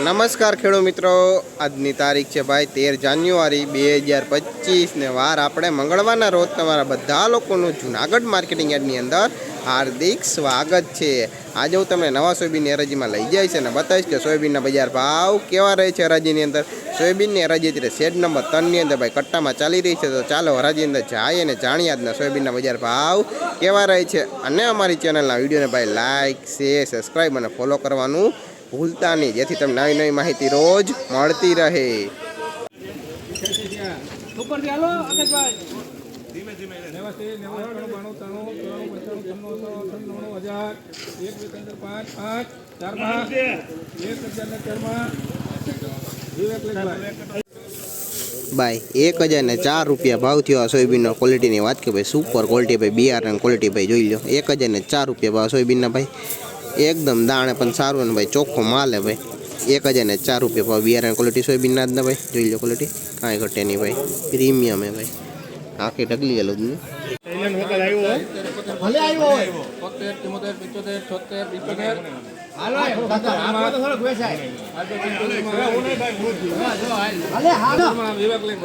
નમસ્કાર ખેડૂત મિત્રો, આજની તારીખ છે ભાઈ 13 જાન્યુઆરી 2025 ને વાર આપણે મંગળવારના રોજ તમારા બધા લોકોનું જૂનાગઢ માર્કેટિંગ યાર્ડની અંદર હાર્દિક સ્વાગત છે। આજે હું તમને નવા સોયાબીનની હરાજીમાં લઈ જઈશ અને બતાવીશ કે સોયાબીનના બજાર ભાવ કેવા રહે છે હરાજીની અંદર। સોયાબીનની હરાજી અત્યારે શેડ નંબર 3 ની અંદર ભાઈ કટ્ટામાં ચાલી રહી છે, તો ચાલો હરાજી અંદર જાય અને જાણીએ આજના સોયાબીનના બજાર ભાવ કેવા રહે છે। અને અમારી ચેનલના વિડીયોને ભાઈ લાઇક, શેર, સબસ્ક્રાઈબ અને ફોલો કરવાનું ભૂલતા નહીં, જેથી તમને નવી નવી માહિતી રોજ મળતી રહે। ભાઈ 1004 રૂપિયા ભાવ થયો સોયાબીનનો। ક્વોલિટીની વાત કે ભાઈ સુપર ક્વોલિટી ભાઈ બિયારણ ક્વોલિટી ભાઈ જોઈ લો, 1004 રૂપિયા ભાવ સોયાબીનના ભાઈ, एकदम दाणे पण सारू ने भाई चोख्खो माल है भाई। 1004 रुपया भाव बियारण क्वॉलिटी सोयाबीन ना भाई जोई लो, क्वॉलिटी काई घटे नहीं भाई, प्रीमियम है भाई। आके ढगली गलो ने थैलेंड होकल आयो भले आयो 72 73 75 75 हालो आपो तो थोड़ो वेचाय भले हालो विवेक लेख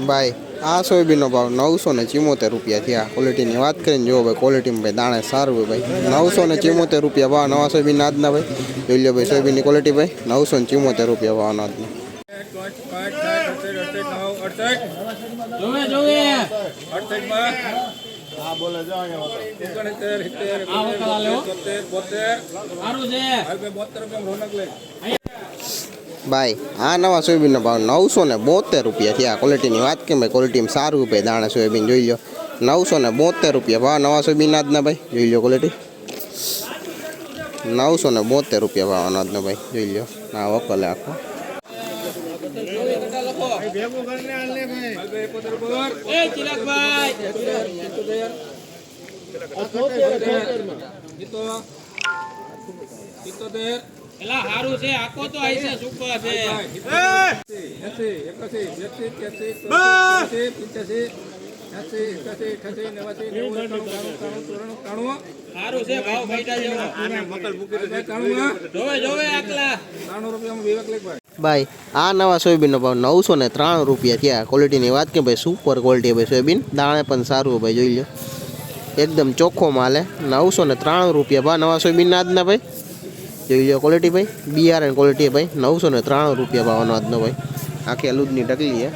भाई। आ सोयाबीन भाव 974 रुपया थी। क्वॉलिटी की बात करें जो भाई क्वॉलिटी में भाई दाणे सारू है भाई। 974 रुपया भाव नवा सोयाबीन आज भाई जो लो भाई सोयाबीन की क्वॉलिटी भाई 974 रुपया भाव आज भाई। आ नवा सोयाबीन भाव 972 रुपया थी। क्वॉलिटी की बात करें भाई क्वॉलिटी में सारू भाई दाणा सोयाबीन जो लो 972 रुपया भाव नवा सोयाबीन आज भाई जो लो, क्वॉलिटी 972 रुपया भाव अनाज भाई जो लो ना वकल आखो। એલા હારું છે આકો તો આઈ છે સુપર છે હારું છે ભાવ ફાઈટા જેવો આને મકલ મૂકી દે જોવે જોવે આકલા 93 રૂપિયામાં વિવેક લેખ भाई। आ नवा सोयाबीन भाव 993 रुपया थी। क्वॉलिटी की बात के भाई सुपर क्वॉलिटी भाई सोयाबीन दाणे पण सारू भाई जो लो, एकदम चोख्खो माल है। 993 रुपया भाव नवा सोयाबीन आज भाई जो लो, क्वॉलिटी भाई बियारण क्वॉलिटी है भाई 993 रुपया भाव अनाज भाई। आखी अलूदनी टकली है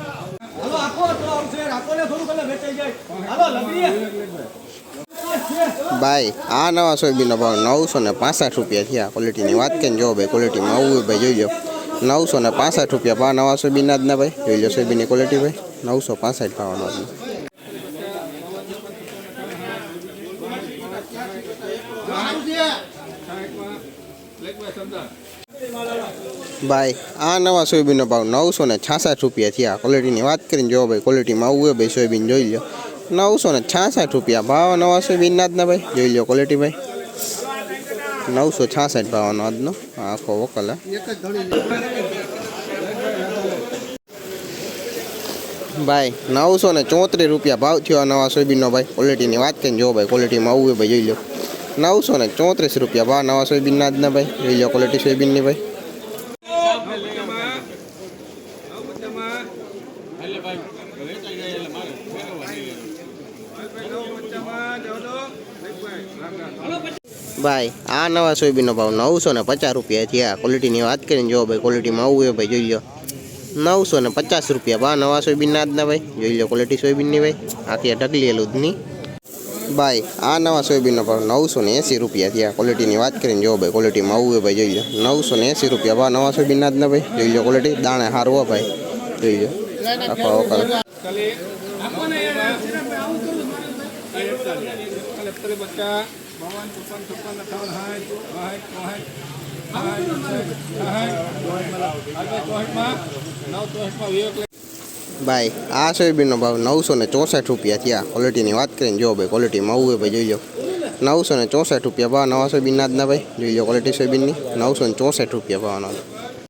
भाई। आ नवा सोयाबीन भाव 965 रुपया थी। क्वॉलिटी की बात करें जो भाई क्वॉलिटी में आવું भाई जो लो 965 रुपया भाव नवा सोयाबीन आज भाई जो लो, सोयाबीन की क्वॉलिटी भाई 965 भाव अनाज भाई। आ नवा सोयाबीन भाव 966 रुपया थी। क्वॉलिटी की बात करें जो भाई क्वॉलिटी में आવું भाई सोयाबीन जो लो 966 रुपया भाव नवा सोयाबीन आज भाई जो लो, क्वॉलिटी भाई 966 भाव अनाज आखो वकल है भाई। 934 रुपया भाव थो नवा सोयाबीन भाई। क्वॉलिटी की बात करें जो भाई क्वॉलिटी में आવું भाई जो लो 934 रुपया भाव नवा सोयाबीन आज भाई जो लो, क्वॉलिटी सोयाबीन की भाई। भाई आ नवा सोयाबीन भाव 950 रुपया थी। क्वॉलिटी की बात करें जो भाई क्वॉलिटी में आવું भाई जो लो 950 रुपया भाव नवा सोयाबीन आज भाई जो लो, क्वॉलिटी सोयाबीन की भाई। आखी ढगली लूदनी भाई। आ नवा सोयाबीन भाव 980 रुपया थी। क्वॉलिटी की बात करें जो भाई क्वॉलिटी में आવું भाई जो लो 980 रुपया भाव नवा सोयाबीन आज भाई जो लो, क्वॉलिटी दाणे हारू भाई जो लो आखो वकल। भाई आ सोयाबीन भाव 964 रुपया थी। क्वॉलिटी की बात करें जो भाई क्वॉलिटी में आવું भाई जो लो 964 रुपया भाव नवा सोयाबीन आज भाई जो लो, क्वॉलिटी सोयाबीन की 964 रुपया भाव।